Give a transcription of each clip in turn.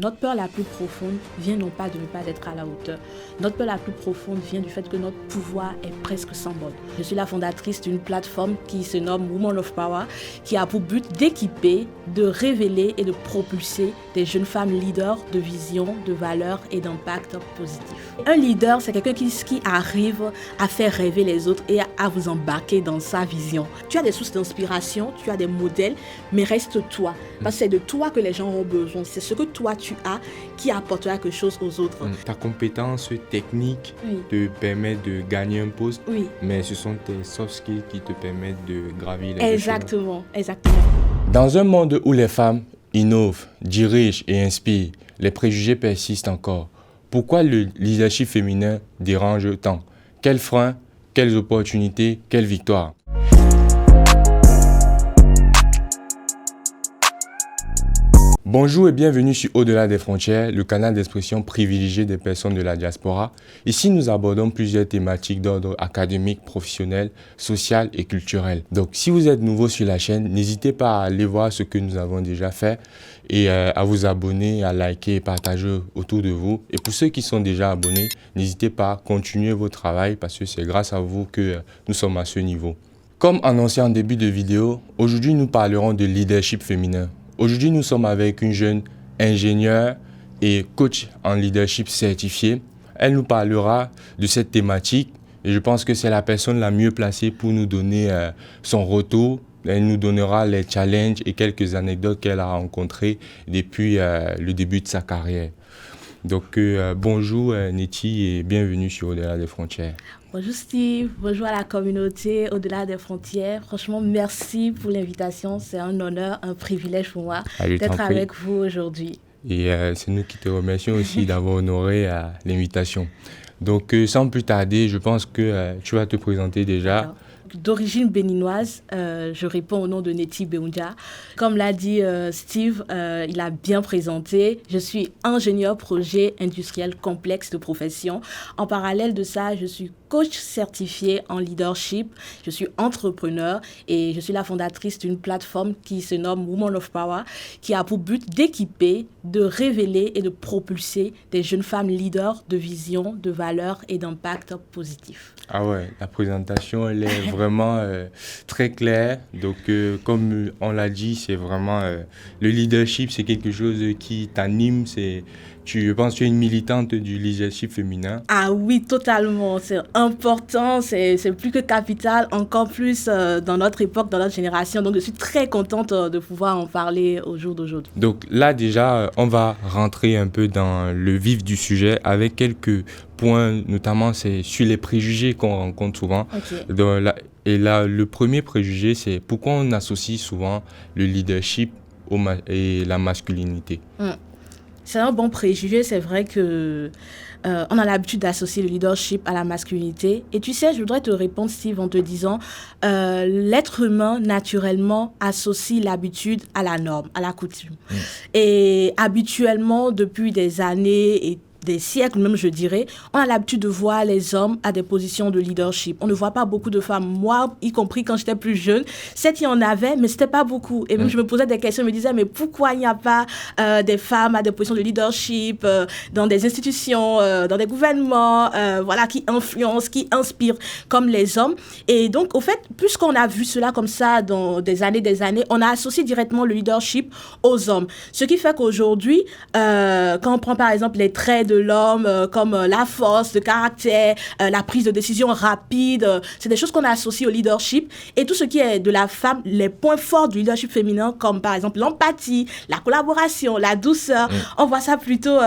Notre peur la plus profonde vient non pas de ne pas être à la hauteur. Notre peur la plus profonde vient du fait que notre pouvoir est presque sans borne. Je suis la fondatrice d'une plateforme qui se nomme Women of Power, qui a pour but d'équiper, de révéler et de propulser des jeunes femmes leaders de vision, de valeurs et d'impact positif. Un leader, c'est quelqu'un qui arrive à faire rêver les autres et à vous embarquer dans sa vision. Tu as des sources d'inspiration, tu as des modèles, mais reste toi. Parce que c'est de toi que les gens ont besoin. C'est ce que toi tu as qui apportera quelque chose aux autres. Ta compétence technique te permet de gagner un poste, mais ce sont tes soft skills qui te permettent de gravir les échelons. Exactement. Dans un monde où les femmes innovent, dirigent et inspirent, les préjugés persistent encore. Pourquoi le leadership féminin dérange tant? Quels freins, quelles opportunités, quelles victoires? Bonjour et bienvenue sur Au-delà des frontières, le canal d'expression privilégié des personnes de la diaspora. Ici, nous abordons plusieurs thématiques d'ordre académique, professionnel, social et culturel. Donc, si vous êtes nouveau sur la chaîne, n'hésitez pas à aller voir ce que nous avons déjà fait et à vous abonner, à liker et partager autour de vous. Et pour ceux qui sont déjà abonnés, n'hésitez pas à continuer votre travail parce que c'est grâce à vous que nous sommes à ce niveau. Comme annoncé en début de vidéo, aujourd'hui, nous parlerons de leadership féminin. Aujourd'hui, nous sommes avec une jeune ingénieure et coach en leadership certifiée. Elle nous parlera de cette thématique et je pense que c'est la personne la mieux placée pour nous donner son retour. Elle nous donnera les challenges et quelques anecdotes qu'elle a rencontrées depuis le début de sa carrière. Donc, bonjour Nettie et bienvenue sur Au-delà des frontières. Bonjour Steve, bonjour à la communauté Au-delà des frontières. Franchement, merci pour l'invitation. C'est un honneur, un privilège pour moi d'être avec vous aujourd'hui. Et c'est nous qui te remercions aussi d'avoir honoré l'invitation. Donc, sans plus tarder, je pense que tu vas te présenter déjà. Alors, d'origine béninoise, je réponds au nom de Nettie Beundia. Comme l'a dit Steve, il a bien présenté. Je suis ingénieur projet industriel complexe de profession. En parallèle de ça, je suis coach certifié en leadership. Je suis entrepreneur et je suis la fondatrice d'une plateforme qui se nomme Women of Power, qui a pour but d'équiper, de révéler et de propulser des jeunes femmes leaders de vision, de valeurs et d'impact positif. Ah ouais, la présentation, elle est vraiment très claire. Donc, comme on l'a dit, c'est vraiment le leadership, c'est quelque chose qui t'anime. Je pense que tu es une militante du leadership féminin. Ah oui, totalement. C'est important, c'est plus que capital, encore plus dans notre époque, dans notre génération. Donc, je suis très contente de pouvoir en parler au jour d'aujourd'hui. Donc là, déjà, on va rentrer un peu dans le vif du sujet avec quelques points, notamment c'est sur les préjugés qu'on rencontre souvent. Okay. Et là, le premier préjugé, c'est pourquoi on associe souvent le leadership et la masculinité. C'est un bon préjugé, c'est vrai que on a l'habitude d'associer le leadership à la masculinité. Et tu sais, je voudrais te répondre, Steve, en te disant, l'être humain, naturellement, associe l'habitude à la norme, à la coutume. Et habituellement, depuis des années et des siècles même, je dirais, on a l'habitude de voir les hommes à des positions de leadership. On ne voit pas beaucoup de femmes. Moi, y compris quand j'étais plus jeune, certes, il y en avait, mais c'était pas beaucoup. Et même, je me posais des questions, je me disais, mais pourquoi il n'y a pas des femmes à des positions de leadership, dans des institutions, dans des gouvernements, voilà, qui influencent, qui inspirent comme les hommes. Et donc, au fait, puisqu'on a vu cela comme ça dans des années, on a associé directement le leadership aux hommes. Ce qui fait qu'aujourd'hui, quand on prend par exemple les traits de l'homme, comme la force de caractère, la prise de décision rapide, c'est des choses qu'on a associées au leadership. Et tout ce qui est de la femme, les points forts du leadership féminin, comme par exemple l'empathie, la collaboration, la douceur, on voit ça plutôt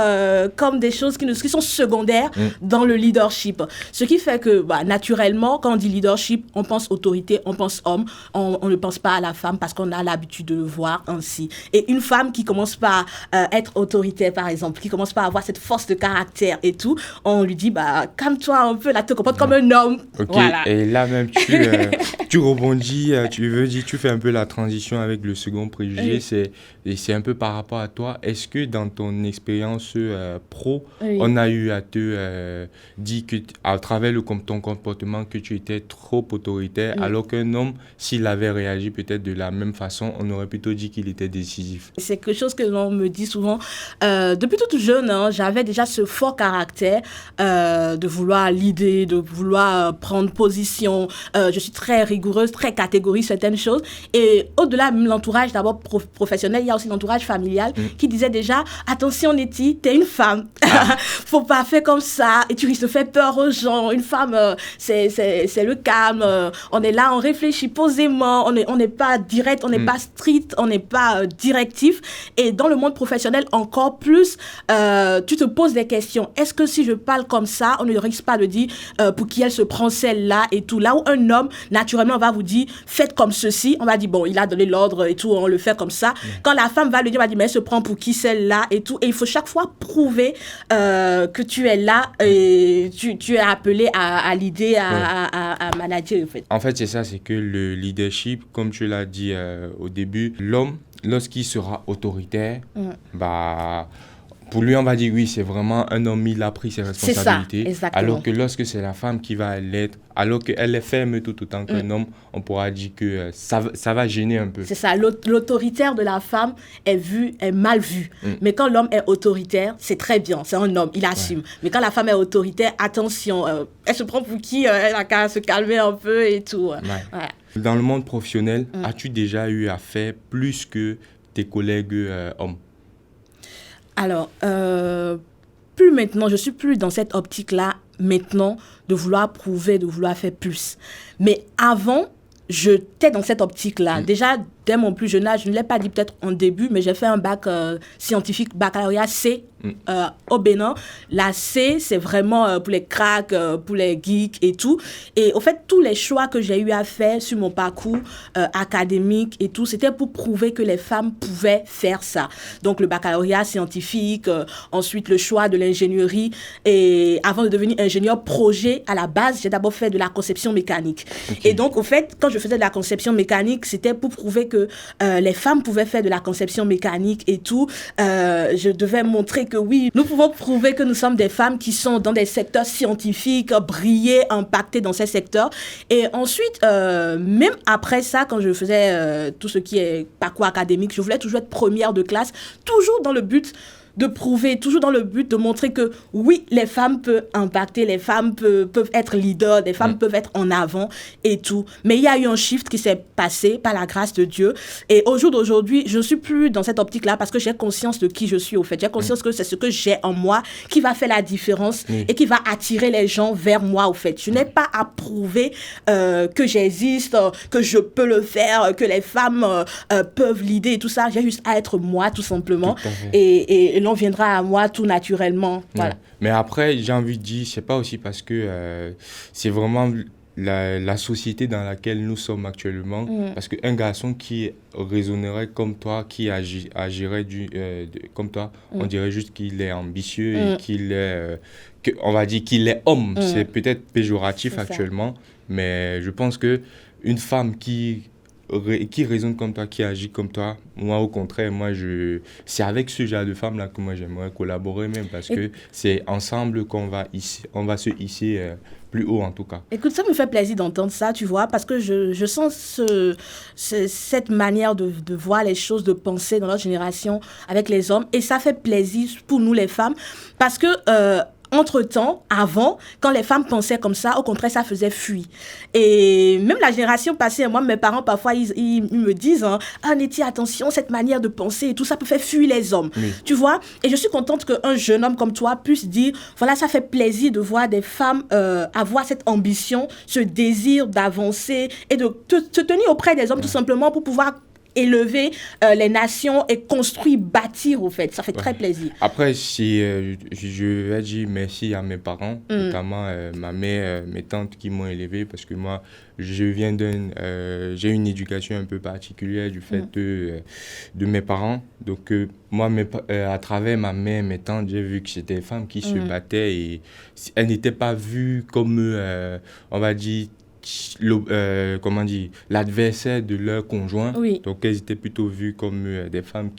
comme des choses qui sont secondaires dans le leadership. Ce qui fait que, naturellement, quand on dit leadership, on pense autorité, on pense homme, on ne pense pas à la femme parce qu'on a l'habitude de le voir ainsi. Et une femme qui commence par être autoritaire, par exemple, qui commence par avoir cette force de de caractère et tout, on lui dit, bah, calme-toi un peu, là, te comporte comme un homme. Ok, Voilà. et là même, tu rebondis, tu fais un peu la transition avec le second préjugé, Oui. et c'est un peu par rapport à toi. Est-ce que dans ton expérience pro, Oui. on a eu à te dire que, à travers ton comportement, que tu étais trop autoritaire, Oui. alors qu'un homme, s'il avait réagi peut-être de la même façon, on aurait plutôt dit qu'il était décisif. C'est quelque chose que l'on me dit souvent. Depuis toute jeune, hein, j'avais déjà ce fort caractère de vouloir l'idée, de vouloir prendre position. Je suis très rigoureuse, très catégorique sur certaines choses. Et au-delà de l'entourage d'abord professionnel, il y a aussi l'entourage familial qui disait déjà, attention Nettie, t'es une femme. Faut pas faire comme ça. Et tu risques de faire peur aux gens. Une femme, c'est le calme. On est là, on réfléchit posément. On n'est pas direct, on n'est pas strict, on n'est pas directif. Et dans le monde professionnel, encore plus, tu te poses des questions. Est-ce que si je parle comme ça, on ne risque pas de dire pour qui elle se prend celle-là et tout. Là où un homme, naturellement, va vous dire, faites comme ceci. On va dire, bon, il a donné l'ordre et tout, on le fait comme ça. Quand la femme va le dire, on va dire, mais elle se prend pour qui celle-là et tout. Et il faut chaque fois prouver que tu es là et tu es appelé à l'idée, à manager, en fait. En fait, c'est ça, c'est que le leadership, comme tu l'as dit au début, l'homme, lorsqu'il sera autoritaire, bah, pour lui, on va dire oui, c'est vraiment un homme, il a pris ses responsabilités. C'est ça, exactement. Alors que lorsque c'est la femme qui va l'être, alors qu'elle est ferme tout autant qu'un homme, on pourra dire que ça va gêner un peu. C'est ça, l'autoritaire de la femme est mal vu. Mais quand l'homme est autoritaire, c'est très bien, c'est un homme, il assume. Ouais. Mais quand la femme est autoritaire, attention, elle se prend pour qui, elle a qu'à se calmer un peu et tout. Ouais. Ouais. Dans le monde professionnel, as-tu déjà eu à faire plus que tes collègues hommes? Alors, plus maintenant, je suis plus dans cette optique-là, maintenant, de vouloir prouver, de vouloir faire plus. Mais avant, j'étais dans cette optique-là. Déjà, dès mon plus jeune âge, je ne l'ai pas dit peut-être en début, mais j'ai fait un bac scientifique, baccalauréat C au Bénin. La C, c'est vraiment pour les cracks, pour les geeks et tout. Et au fait, tous les choix que j'ai eu à faire sur mon parcours académique et tout, c'était pour prouver que les femmes pouvaient faire ça. Donc, le baccalauréat scientifique, ensuite le choix de l'ingénierie. Et avant de devenir ingénieur projet, à la base, j'ai d'abord fait de la conception mécanique. Okay. Et donc, au fait, quand je faisais de la conception mécanique, c'était pour prouver que les femmes pouvaient faire de la conception mécanique et tout. Je devais montrer que oui, nous pouvons prouver que nous sommes des femmes qui sont dans des secteurs scientifiques, briller, impacter dans ces secteurs. Et ensuite, même après ça, quand je faisais tout ce qui est parcours académique, je voulais toujours être première de classe, toujours dans le but de prouver, toujours dans le but de montrer que oui, les femmes peuvent impacter, les femmes peuvent être leaders, les femmes peuvent être en avant et tout. Mais il y a eu un shift qui s'est passé par la grâce de Dieu. Et au jour d'aujourd'hui, je ne suis plus dans cette optique-là parce que j'ai conscience de qui je suis au fait. J'ai conscience que c'est ce que j'ai en moi qui va faire la différence et qui va attirer les gens vers moi au fait. Je n'ai pas à prouver que j'existe, que je peux le faire, que les femmes peuvent leader et tout ça. J'ai juste à être moi tout simplement. Et l'on viendra à moi tout naturellement. Voilà. Mais après, j'ai envie de dire, c'est pas aussi parce que c'est vraiment la société dans laquelle nous sommes actuellement. Parce qu'un garçon qui raisonnerait comme toi, qui agirait comme toi, on dirait juste qu'il est ambitieux et qu'il est, on va dire qu'il est homme. C'est peut-être péjoratif actuellement, mais je pense que une femme qui raisonne comme toi, qui agit comme toi, moi au contraire, c'est avec ce genre de femmes là que moi j'aimerais collaborer même parce que c'est ensemble qu'on va se hisser plus haut en tout cas. Écoute, ça me fait plaisir d'entendre ça, tu vois, parce que je sens cette manière de voir les choses, de penser dans notre génération avec les hommes et ça fait plaisir pour nous les femmes parce que entre-temps, avant, quand les femmes pensaient comme ça, au contraire, ça faisait fuir. Et même la génération passée, moi, mes parents, parfois, ils me disent, ah, Nettie, attention, cette manière de penser et tout ça peut faire fuir les hommes. Oui. Tu vois? Et je suis contente qu'un jeune homme comme toi puisse dire, voilà, ça fait plaisir de voir des femmes avoir cette ambition, ce désir d'avancer et de se tenir auprès des hommes tout simplement pour pouvoir élever les nations et construire, bâtir, au fait. Ça fait très plaisir. Après, si, je vais dire merci à mes parents, notamment ma mère, mes tantes qui m'ont élevé, parce que moi, j'ai une éducation un peu particulière du fait de mes parents. Donc, moi, à travers ma mère, mes tantes, j'ai vu que c'était des femmes qui se battaient et elles n'étaient pas vues comme, on va dire, comment dire, l'adversaire de leur conjoint. Oui. Donc, elles étaient plutôt vues comme des femmes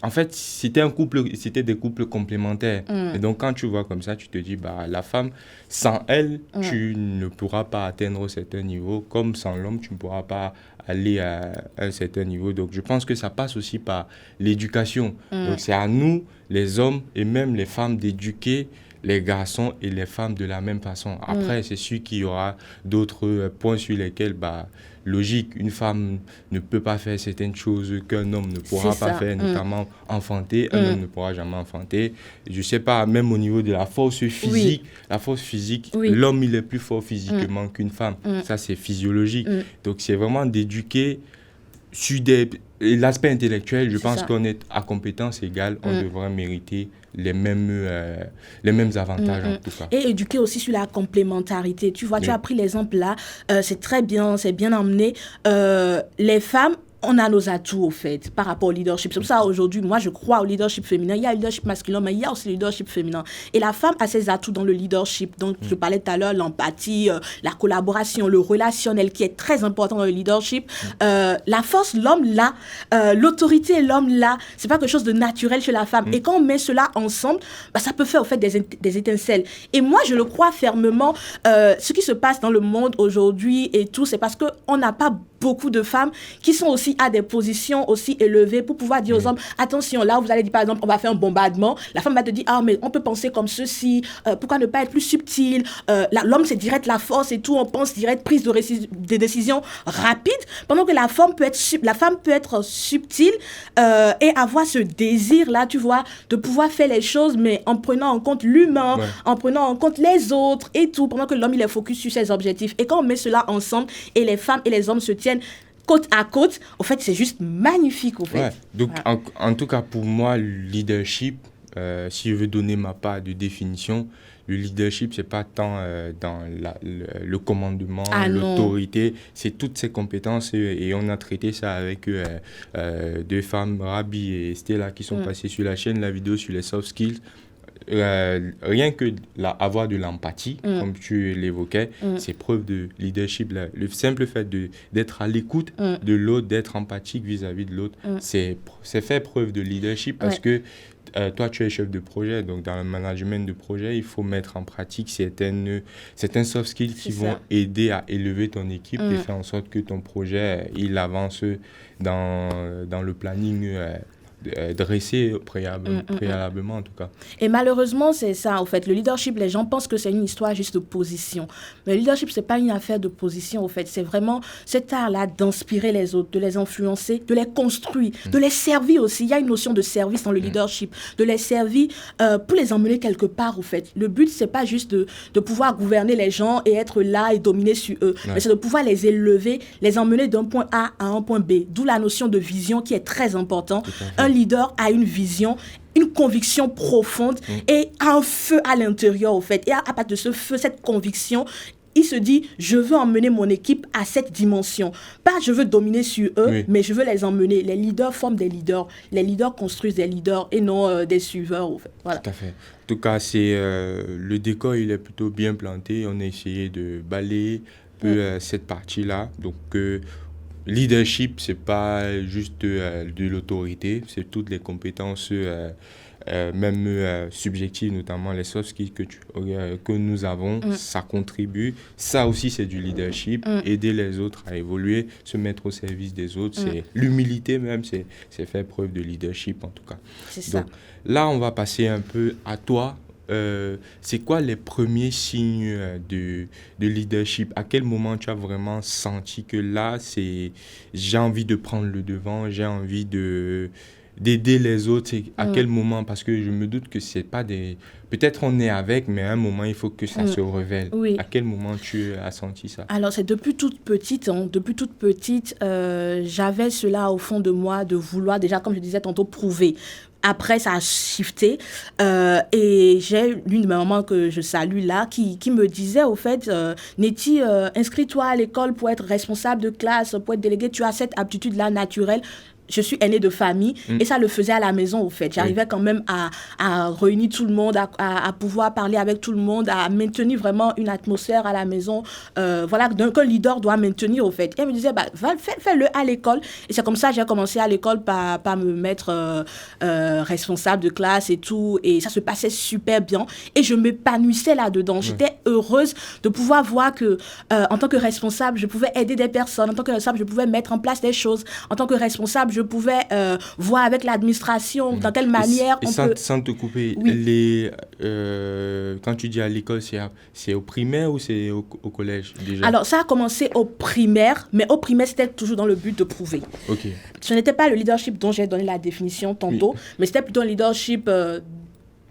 en fait, c'était des couples complémentaires. Et donc, quand tu vois comme ça, tu te dis, bah, la femme, sans elle, tu ne pourras pas atteindre un certain niveau, comme sans l'homme, tu ne pourras pas aller à un certain niveau. Donc, je pense que ça passe aussi par l'éducation. Donc, c'est à nous, les hommes et même les femmes, d'éduquer les garçons et les femmes de la même façon. Après, c'est sûr qu'il y aura d'autres points sur lesquels, bah, logique, une femme ne peut pas faire certaines choses qu'un homme ne pourra pas faire, notamment enfanter. Un homme ne pourra jamais enfanter. Je sais pas, même au niveau de la force physique, l'homme, il est plus fort physiquement qu'une femme. Ça, c'est physiologique. Donc, c'est vraiment d'éduquer sur l'aspect intellectuel. Je pense qu'on est à compétence égale, on devrait mériter les mêmes avantages en tout cas. Et éduquer aussi sur la complémentarité. Tu vois, tu as pris l'exemple là, c'est très bien, c'est bien emmené. Les femmes, on a nos atouts, au fait, par rapport au leadership. C'est pour ça, aujourd'hui, moi, je crois au leadership féminin. Il y a le leadership masculin, mais il y a aussi le leadership féminin. Et la femme a ses atouts dans le leadership. Donc, je parlais tout à l'heure, l'empathie, la collaboration, le relationnel, qui est très important dans le leadership. La force, l'homme là, l'autorité, l'homme là, c'est pas quelque chose de naturel chez la femme. Et quand on met cela ensemble, bah, ça peut faire, au fait, des étincelles. Et moi, je le crois fermement. Ce qui se passe dans le monde aujourd'hui et tout, c'est parce qu'on n'a pas beaucoup de femmes qui sont aussi à des positions aussi élevées pour pouvoir dire aux hommes, attention, là, vous allez dire, par exemple, on va faire un bombardement. La femme va te dire, ah, mais on peut penser comme ceci, pourquoi ne pas être plus subtil? L'homme, c'est direct la force et tout, on pense direct prise de décision rapide, pendant que la femme peut être subtile et avoir ce désir-là, tu vois, de pouvoir faire les choses, mais en prenant en compte l'humain, en prenant en compte les autres et tout, pendant que l'homme, il est focus sur ses objectifs. Et quand on met cela ensemble, et les femmes et les hommes se tiennent côte à côte, au fait, c'est juste magnifique, au fait. Ouais. Donc, en tout cas, pour moi, le leadership, si je veux donner ma part de définition, le leadership, c'est pas tant dans le commandement, l'autorité, c'est toutes ces compétences et on a traité ça avec deux femmes, Rabi et Stella, qui sont passées sur la chaîne, la vidéo sur les soft skills. Rien que avoir de l'empathie, comme tu l'évoquais, c'est preuve de leadership. Le simple fait d'être à l'écoute de l'autre, d'être empathique vis-à-vis de l'autre, c'est faire preuve de leadership parce que toi, tu es chef de projet. Donc, dans le management de projet, il faut mettre en pratique certains soft skills qui vont aider à élever ton équipe et faire en sorte que ton projet, il avance dans le planning dressé préalablement en tout cas. Et malheureusement, c'est ça, en fait. Le leadership, les gens pensent que c'est une histoire juste de position. Mais le leadership, c'est pas une affaire de position, en fait. C'est vraiment cet art-là d'inspirer les autres, de les influencer, de les construire, de les servir aussi. Il y a une notion de service dans le leadership, de les servir pour les emmener quelque part, en fait. Le but, c'est pas juste de pouvoir gouverner les gens et être là et dominer sur eux, mais c'est de pouvoir les élever, les emmener d'un point A à un point B. D'où la notion de vision qui est très importante. Un leader a une vision, une conviction profonde et un feu à l'intérieur, au fait. Et à partir de ce feu, cette conviction, il se dit, je veux emmener mon équipe à cette dimension. Pas je veux dominer sur eux, mais je veux les emmener. Les leaders forment des leaders. Les leaders construisent des leaders et non des suiveurs, au fait. Voilà. Tout à fait. En tout cas, le décor, il est plutôt bien planté. On a essayé de balayer un peu cette partie-là. Donc, leadership, c'est pas juste de l'autorité, c'est toutes les compétences, même subjectives, notamment les soft skills que nous avons, ça contribue. Ça aussi, c'est du leadership, aider les autres à évoluer, se mettre au service des autres, c'est l'humilité même, c'est faire preuve de leadership en tout cas. C'est ça. Donc, là, on va passer un peu à toi. C'est quoi les premiers signes de leadership? À quel moment tu as vraiment senti que là, j'ai envie de prendre le devant, j'ai envie d'aider les autres, c'est à quel moment? Parce que je me doute que c'est pas des... Peut-être on est avec, mais à un moment, il faut que ça se révèle. Oui. À quel moment tu as senti ça? Alors, c'est depuis toute petite, j'avais cela au fond de moi de vouloir déjà, comme je disais tantôt, prouver. Après, ça a shifté et j'ai l'une de mes mamans que je salue là qui me disait au fait, Nettie, inscris-toi à l'école pour être responsable de classe, pour être déléguée, tu as cette aptitude-là naturelle. Je suis aînée de famille et ça le faisait à la maison au fait. J'arrivais quand même à réunir tout le monde, à pouvoir parler avec tout le monde, à maintenir vraiment une atmosphère à la maison, voilà, qu'un leader doit maintenir au fait. Et elle me disait, fais-le à l'école. Et c'est comme ça que j'ai commencé à l'école par me mettre responsable de classe et tout. Et ça se passait super bien. Et je m'épanouissais là-dedans. J'étais heureuse de pouvoir voir que, en tant que responsable, je pouvais aider des personnes. En tant que responsable, je pouvais mettre en place des choses. En tant que responsable, je pouvais voir avec l'administration dans quelle manière on peut... Sans te couper, oui. Quand tu dis à l'école, c'est au primaire ou c'est au collège déjà? Alors, ça a commencé au primaire, mais au primaire, c'était toujours dans le but de prouver. Ok. Ce n'était pas le leadership dont j'ai donné la définition tantôt, mais c'était plutôt un leadership...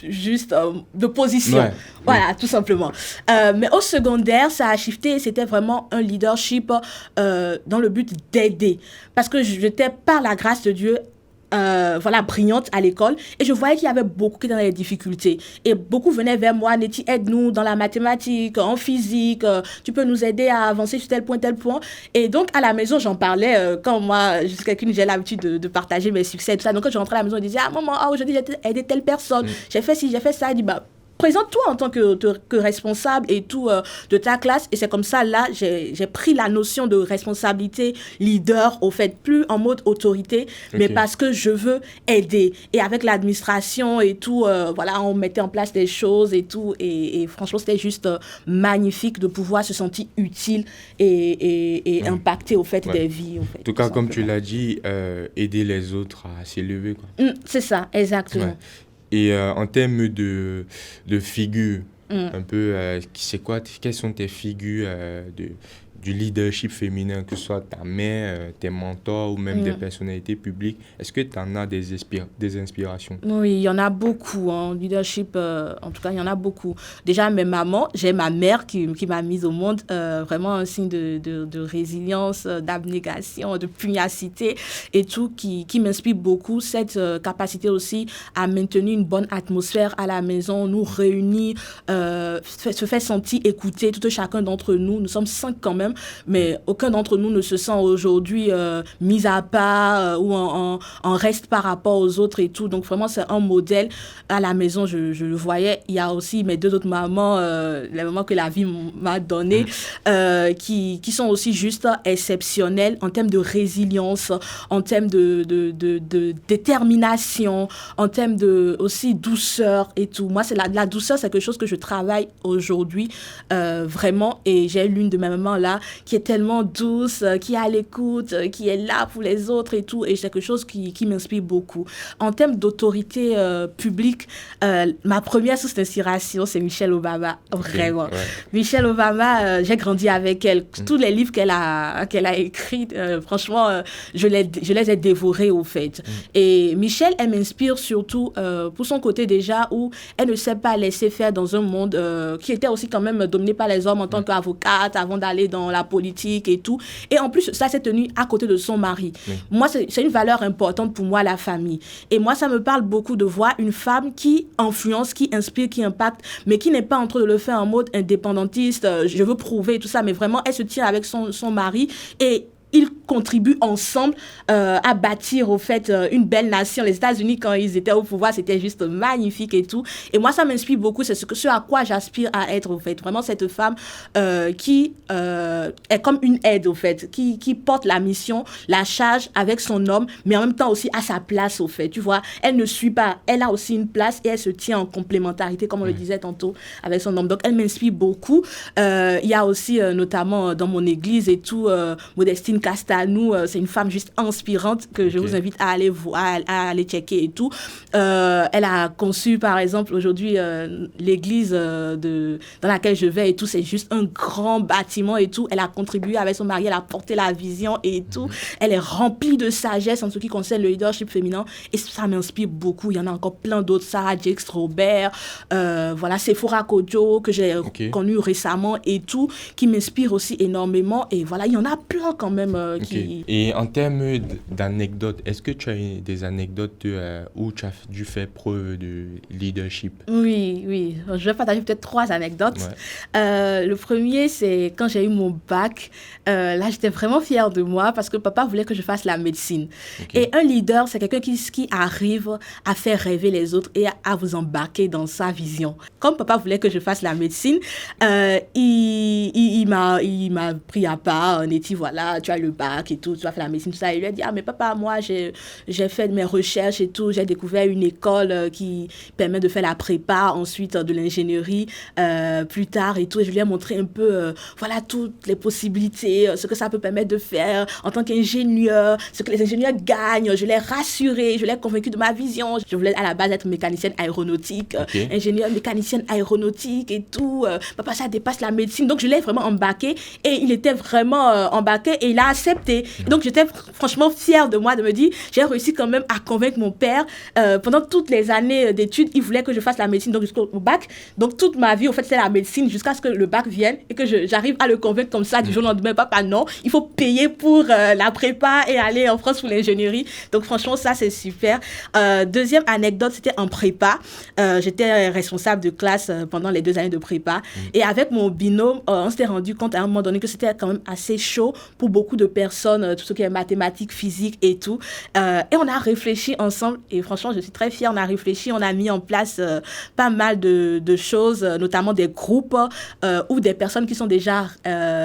juste de position. Ouais, voilà, tout simplement. Mais au secondaire, ça a shifté. C'était vraiment un leadership dans le but d'aider. Parce que j'étais, par la grâce de Dieu, voilà, brillante à l'école. Et je voyais qu'il y avait beaucoup qui étaient dans les difficultés. Et beaucoup venaient vers moi, Nettie, aide-nous dans la mathématique, en physique, tu peux nous aider à avancer sur tel point, tel point. Et donc, à la maison, j'en parlais. Quand moi, je suis quelqu'un, j'ai l'habitude de partager mes succès et tout ça. Donc, quand je rentrais à la maison, je disais, maman, aujourd'hui, j'ai aidé telle personne. J'ai fait ci, j'ai fait ça. Elle dit, présente-toi en tant que responsable et tout de ta classe. Et c'est comme ça, là, j'ai pris la notion de responsabilité leader, au fait, plus en mode autorité, mais parce que je veux aider. Et avec l'administration et tout, voilà, on mettait en place des choses et tout. Et franchement, c'était juste magnifique de pouvoir se sentir utile et impacter, au fait, des vies. Au fait, en tout cas, comme tu l'as dit, aider les autres à s'élever, quoi. C'est ça, exactement. Ouais. Et en termes de figures, un peu, c'est quoi, quelles sont tes figures du leadership féminin, que ce soit ta mère, tes mentors ou même des personnalités publiques? Est-ce que tu en as des inspirations? Oui, il y en a beaucoup. En leadership, en tout cas, il y en a beaucoup. Déjà, mes mamans, j'ai ma mère qui m'a mise au monde, vraiment un signe de résilience, d'abnégation, de pugnacité et tout, qui m'inspire beaucoup. Cette capacité aussi à maintenir une bonne atmosphère à la maison, nous réunir, se faire sentir écouter, tout chacun d'entre nous. Nous sommes 5 quand même, mais aucun d'entre nous ne se sent aujourd'hui mis à part ou en reste par rapport aux autres et tout. Donc vraiment, c'est un modèle. À la maison, je le voyais. Il y a aussi mes 2 autres mamans, les mamans que la vie m'a données, qui sont aussi juste exceptionnelles en termes de résilience, en termes de détermination, en termes de aussi douceur et tout. Moi, c'est la douceur, c'est quelque chose que je travaille aujourd'hui vraiment. Et j'ai l'une de mes mamans là qui est tellement douce, qui est à l'écoute, qui est là pour les autres et tout. Et c'est quelque chose qui m'inspire beaucoup. En termes d'autorité publique, ma première source d'inspiration, c'est Michelle Obama. Vraiment. Ouais. Michelle Obama, j'ai grandi avec elle. Tous les livres qu'elle a écrits, franchement, je les ai dévorés au fait. Et Michelle, elle m'inspire surtout pour son côté déjà où elle ne s'est pas laissée faire dans un monde qui était aussi quand même dominé par les hommes en tant qu'avocate avant d'aller dans la politique et tout. Et en plus, ça s'est tenu à côté de son mari. Moi, c'est une valeur importante pour moi, la famille. Et moi, ça me parle beaucoup de voir une femme qui influence, qui inspire, qui impacte, mais qui n'est pas en train de le faire en mode indépendantiste, je veux prouver tout ça, mais vraiment, elle se tient avec son mari et ils contribuent ensemble à bâtir, au fait, une belle nation. Les États-Unis, quand ils étaient au pouvoir, c'était juste magnifique et tout. Et moi, ça m'inspire beaucoup. C'est ce à quoi j'aspire à être, au fait. Vraiment, cette femme qui est comme une aide, au fait, qui porte la mission, la charge avec son homme, mais en même temps aussi à sa place, au fait. Tu vois, elle ne suit pas. Elle a aussi une place et elle se tient en complémentarité, comme on le disait tantôt, avec son homme. Donc, elle m'inspire beaucoup. Il y a aussi, notamment dans mon église et tout, Modestine Céline Castanou, c'est une femme juste inspirante que je vous invite à aller voir, à aller checker et tout. Elle a conçu, par exemple, aujourd'hui, l'église dans laquelle je vais et tout, c'est juste un grand bâtiment et tout. Elle a contribué avec son mari, elle a porté la vision et tout. Elle est remplie de sagesse en ce qui concerne le leadership féminin et ça m'inspire beaucoup. Il y en a encore plein d'autres, Sarah Jakes Robert, voilà, Sephora Kodjo que j'ai connu récemment et tout, qui m'inspire aussi énormément. Et voilà, il y en a plein quand même qui... Et en termes d'anecdotes, est-ce que tu as des anecdotes où tu as dû faire preuve de leadership? Oui. Je vais partager peut-être 3 anecdotes. Le premier, c'est quand j'ai eu mon bac. Là, j'étais vraiment fière de moi parce que papa voulait que je fasse la médecine. Et un leader, c'est quelqu'un qui arrive à faire rêver les autres et à vous embarquer dans sa vision. Comme papa voulait que je fasse la médecine, il m'a pris à part. On était, voilà, tu as le bac et tout, tu vas faire la médecine, tout ça. Il lui a dit, mais papa, moi, j'ai fait mes recherches et tout. J'ai découvert une école qui permet de faire la prépa, ensuite de l'ingénierie plus tard et tout. Et je lui ai montré un peu, voilà, toutes les possibilités, ce que ça peut permettre de faire en tant qu'ingénieur, ce que les ingénieurs gagnent. Je l'ai rassuré, je l'ai convaincu de ma vision. Je voulais à la base être mécanicienne aéronautique, ingénieure mécanicienne aéronautique et tout. Papa, ça dépasse la médecine. Donc, je l'ai vraiment embarqué et il était vraiment embarqué et il a accepté. Donc, j'étais franchement fière de moi de me dire, j'ai réussi quand même à convaincre mon père. Pendant toutes les années d'études, il voulait que je fasse la médecine, donc jusqu'au bac. Donc, toute ma vie, en fait, c'est la médecine jusqu'à ce que le bac vienne et que j'arrive à le convaincre comme ça du jour au lendemain. Papa, non, il faut payer pour la prépa et aller en France pour l'ingénierie. Donc, franchement, ça, c'est super. Deuxième anecdote, c'était en prépa. J'étais responsable de classe pendant les 2 années de prépa. Et avec mon binôme, on s'était rendu compte à un moment donné que c'était quand même assez chaud pour beaucoup de personnes, tout ce qui est mathématiques, physique et tout. Et on a réfléchi ensemble. Et franchement, je suis très fière. On a réfléchi, on a mis en place pas mal de choses, notamment des groupes où des personnes qui sont déjà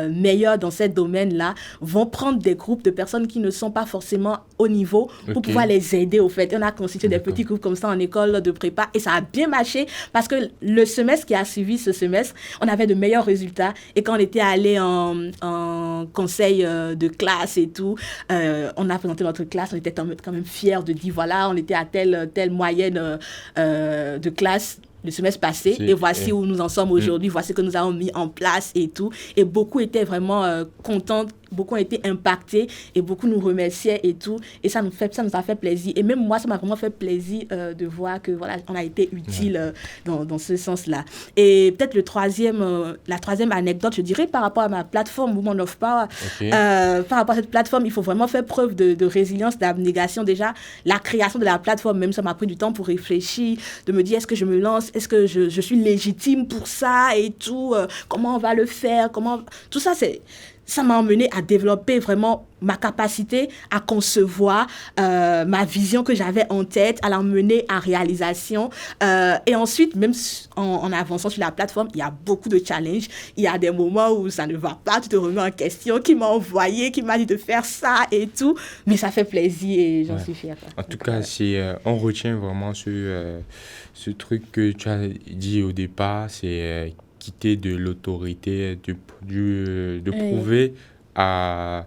meilleures dans ce domaine-là vont prendre des groupes de personnes qui ne sont pas forcément au niveau pour pouvoir les aider, au fait. Et on a constitué des petits groupes comme ça en école de prépa et ça a bien marché parce que le semestre qui a suivi ce semestre, on avait de meilleurs résultats. Et quand on était allé en conseil de classe et tout, on a présenté notre classe, on était quand même fiers de dire, voilà, on était à telle moyenne de classe le semestre passé et voici où nous en sommes aujourd'hui, voici ce que nous avons mis en place et tout. Et beaucoup étaient vraiment contents, beaucoup ont été impactés et beaucoup nous remerciaient et tout. Et ça nous a fait plaisir. Et même moi, ça m'a vraiment fait plaisir de voir que voilà, on a été utile dans ce sens-là. Et peut-être la troisième anecdote, je dirais, par rapport à ma plateforme Women of Power. Par rapport à cette plateforme, il faut vraiment faire preuve de résilience, d'abnégation. Déjà, la création de la plateforme, même ça m'a pris du temps pour réfléchir, de me dire, est-ce que je me lance? Est-ce que je suis légitime pour ça et tout? Comment on va le faire? Tout ça, ça m'a emmené à développer vraiment ma capacité à concevoir ma vision que j'avais en tête, à l'emmener à réalisation. Et ensuite, même en avançant sur la plateforme, il y a beaucoup de challenges. Il y a des moments où ça ne va pas, tu te remets en question, qui m'a envoyé, qui m'a dit de faire ça et tout. Mais ça fait plaisir et j'en suis fière. En tout cas, on retient vraiment ce truc que tu as dit au départ, c'est quitter de l'autorité, de prouver à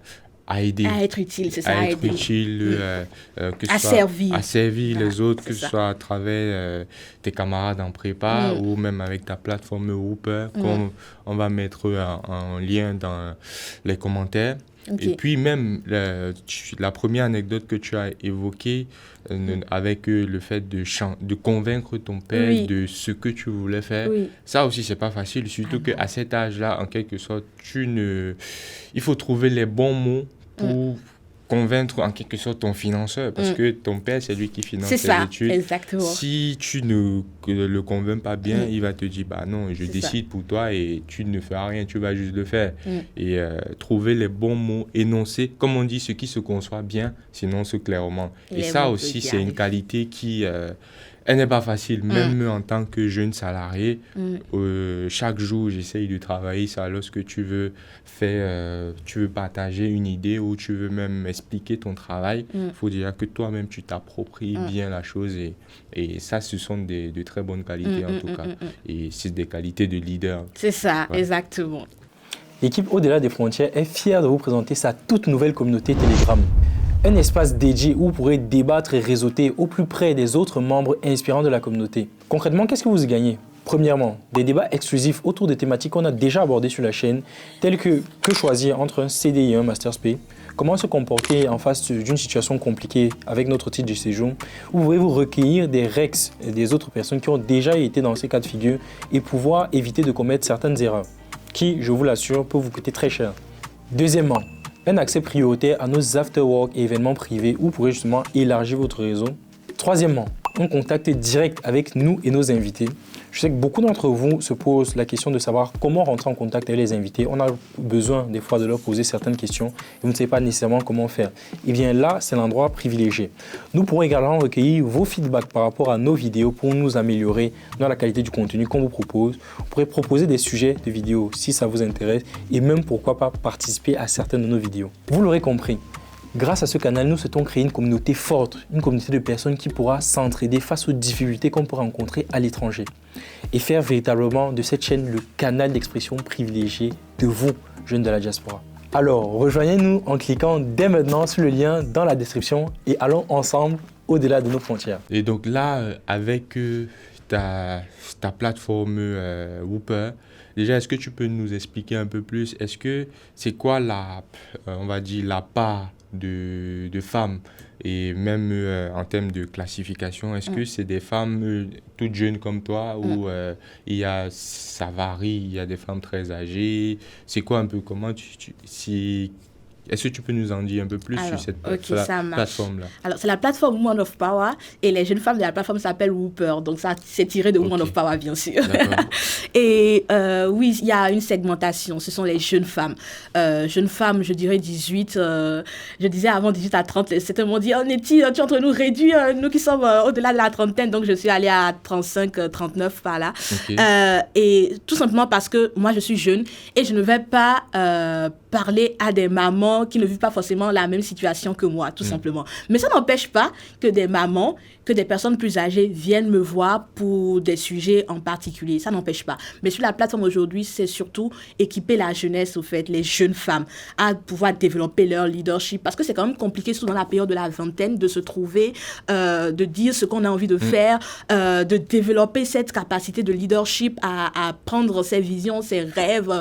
aider. À être utile, c'est ça, à être utile, à servir les autres, que ce soit à travers tes camarades en prépa ou même avec ta plateforme Whooper, qu'on on va mettre en lien dans les commentaires. Et puis même, la première anecdote que tu as évoquée avec le fait de convaincre ton père de ce que tu voulais faire, ça aussi, c'est pas facile. Surtout qu'à cet âge-là, en quelque sorte, il faut trouver les bons mots pour convaincre en quelque sorte ton financeur, parce que ton père, c'est lui qui finance tes études. Exactement. Si tu ne le convaincs pas bien, il va te dire, bah non, je décide pour toi et tu ne feras rien, tu vas juste le faire. Et trouver les bons mots, énoncer, comme on dit, ce qui se conçoit bien, s'énonce clairement. Et ça aussi, c'est une qualité qui... elle n'est pas facile, même en tant que jeune salarié. Chaque jour, j'essaye de travailler ça. Lorsque tu veux tu veux partager une idée ou tu veux même expliquer ton travail, il faut déjà que toi-même, tu t'appropries bien la chose. Et ça, ce sont de très bonnes qualités en tout cas. Et c'est des qualités de leader. C'est ça, exactement. L'équipe Au-delà des frontières est fière de vous présenter sa toute nouvelle communauté Telegram. Un espace dédié où vous pourrez débattre et réseauter au plus près des autres membres inspirants de la communauté. Concrètement, qu'est-ce que vous y gagnez ? Premièrement, des débats exclusifs autour des thématiques qu'on a déjà abordées sur la chaîne, telles que choisir entre un CDI et un Master SP, comment se comporter en face d'une situation compliquée avec notre titre de séjour. Vous pouvez vous recueillir des REX et des autres personnes qui ont déjà été dans ces cas de figure et pouvoir éviter de commettre certaines erreurs, qui, je vous l'assure, peuvent vous coûter très cher. Deuxièmement, un accès prioritaire à nos after-work et événements privés où vous pourrez justement élargir votre réseau. Troisièmement, un contact direct avec nous et nos invités. Je sais que beaucoup d'entre vous se posent la question de savoir comment rentrer en contact avec les invités. On a besoin des fois de leur poser certaines questions et vous ne savez pas nécessairement comment faire. Et bien là, c'est l'endroit privilégié. Nous pourrons également recueillir vos feedbacks par rapport à nos vidéos pour nous améliorer dans la qualité du contenu qu'on vous propose. Vous pourrez proposer des sujets de vidéos si ça vous intéresse et même pourquoi pas participer à certaines de nos vidéos. Vous l'aurez compris. Grâce à ce canal, nous souhaitons créer une communauté forte, une communauté de personnes qui pourra s'entraider face aux difficultés qu'on peut rencontrer à l'étranger et faire véritablement de cette chaîne le canal d'expression privilégié de vous, jeunes de la diaspora. Alors, rejoignez-nous en cliquant dès maintenant sur le lien dans la description et allons ensemble au-delà de nos frontières. Et donc là, avec ta plateforme Whooper, déjà, est-ce que tu peux nous expliquer un peu plus? Est-ce que c'est quoi on va dire, la part de femmes et même en termes de classification, est-ce que c'est des femmes toutes jeunes comme toi ou ça varie, il y a des femmes très âgées? C'est quoi un peu, comment est-ce que tu peux nous en dire un peu plus sur cette plateforme-là? Alors, c'est la plateforme Women of Power et les jeunes femmes de la plateforme s'appellent Whooper. Donc, ça, c'est tiré de Women of Power, bien sûr. Et oui, il y a une segmentation. Ce sont les jeunes femmes. Jeunes femmes, je dirais 18. Je disais avant 18 à 30. C'était mon dit, on est petits, tu es entre nous réduits, nous qui sommes au-delà de la trentaine. Donc, je suis allée à 35, 39 par là. Et tout simplement parce que moi, je suis jeune et je ne vais pas parler à des mamans qui ne vivent pas forcément la même situation que moi, tout simplement. Mais ça n'empêche pas que des mamans, que des personnes plus âgées viennent me voir pour des sujets en particulier. Ça n'empêche pas. Mais sur la plateforme aujourd'hui, c'est surtout équiper la jeunesse, au fait, les jeunes femmes, à pouvoir développer leur leadership. Parce que c'est quand même compliqué, surtout dans la période de la vingtaine, de se trouver, de dire ce qu'on a envie de faire, de développer cette capacité de leadership à prendre ses visions, ses rêves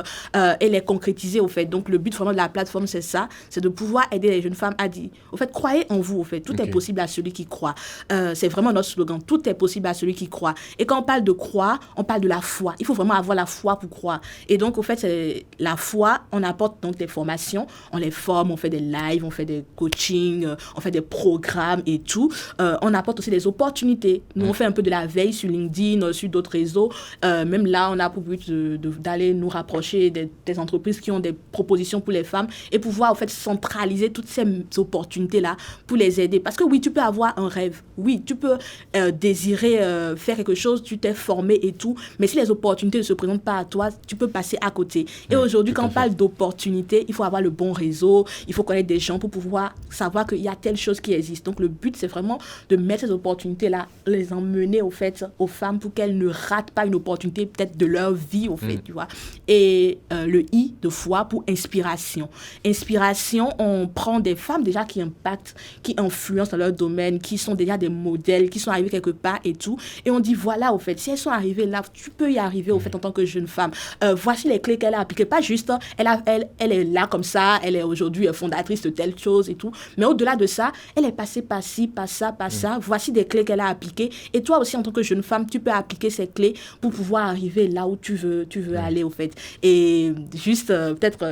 et les concrétiser, au fait. Donc, le but vraiment de la plateforme, c'est ça, c'est de pouvoir aider les jeunes femmes à dire, au fait, croyez en vous, au fait, tout est possible à celui qui croit. C'est vraiment notre slogan, tout est possible à celui qui croit. Et quand on parle de croire, on parle de la foi. Il faut vraiment avoir la foi pour croire. Et donc, au fait, c'est la foi, on apporte donc des formations, on les forme, on fait des lives, on fait des coachings, on fait des programmes et tout. On apporte aussi des opportunités. Nous, on fait un peu de la veille sur LinkedIn, sur d'autres réseaux. Même là, on a pour but d'aller nous rapprocher des entreprises qui ont des propositions pour les femmes et pouvoir, en fait, centraliser toutes ces opportunités-là pour les aider. Parce que oui, tu peux avoir un rêve. Oui, tu peux désirer faire quelque chose, tu t'es formé et tout, mais si les opportunités ne se présentent pas à toi, tu peux passer à côté. Et aujourd'hui, quand on parle d'opportunités, il faut avoir le bon réseau, il faut connaître des gens pour pouvoir savoir qu'il y a telle chose qui existe. Donc, le but, c'est vraiment de mettre ces opportunités-là, les emmener, au fait, aux femmes pour qu'elles ne ratent pas une opportunité, peut-être de leur vie, au fait, tu vois. Et le I de foi pour inspiration. Inspiration, on prend des femmes déjà qui impactent, qui influencent dans leur domaine, qui sont déjà des modèles, qui sont arrivées quelque part et tout. Et on dit, voilà, au fait, si elles sont arrivées là, tu peux y arriver, au fait, en tant que jeune femme. Voici les clés qu'elle a appliquées. Pas juste, elle est là comme ça, elle est aujourd'hui fondatrice de telle chose et tout. Mais au-delà de ça, elle est passée par ci, par ça, par ça. Voici des clés qu'elle a appliquées. Et toi aussi, en tant que jeune femme, tu peux appliquer ces clés pour pouvoir arriver là où tu veux aller, au fait. Et juste,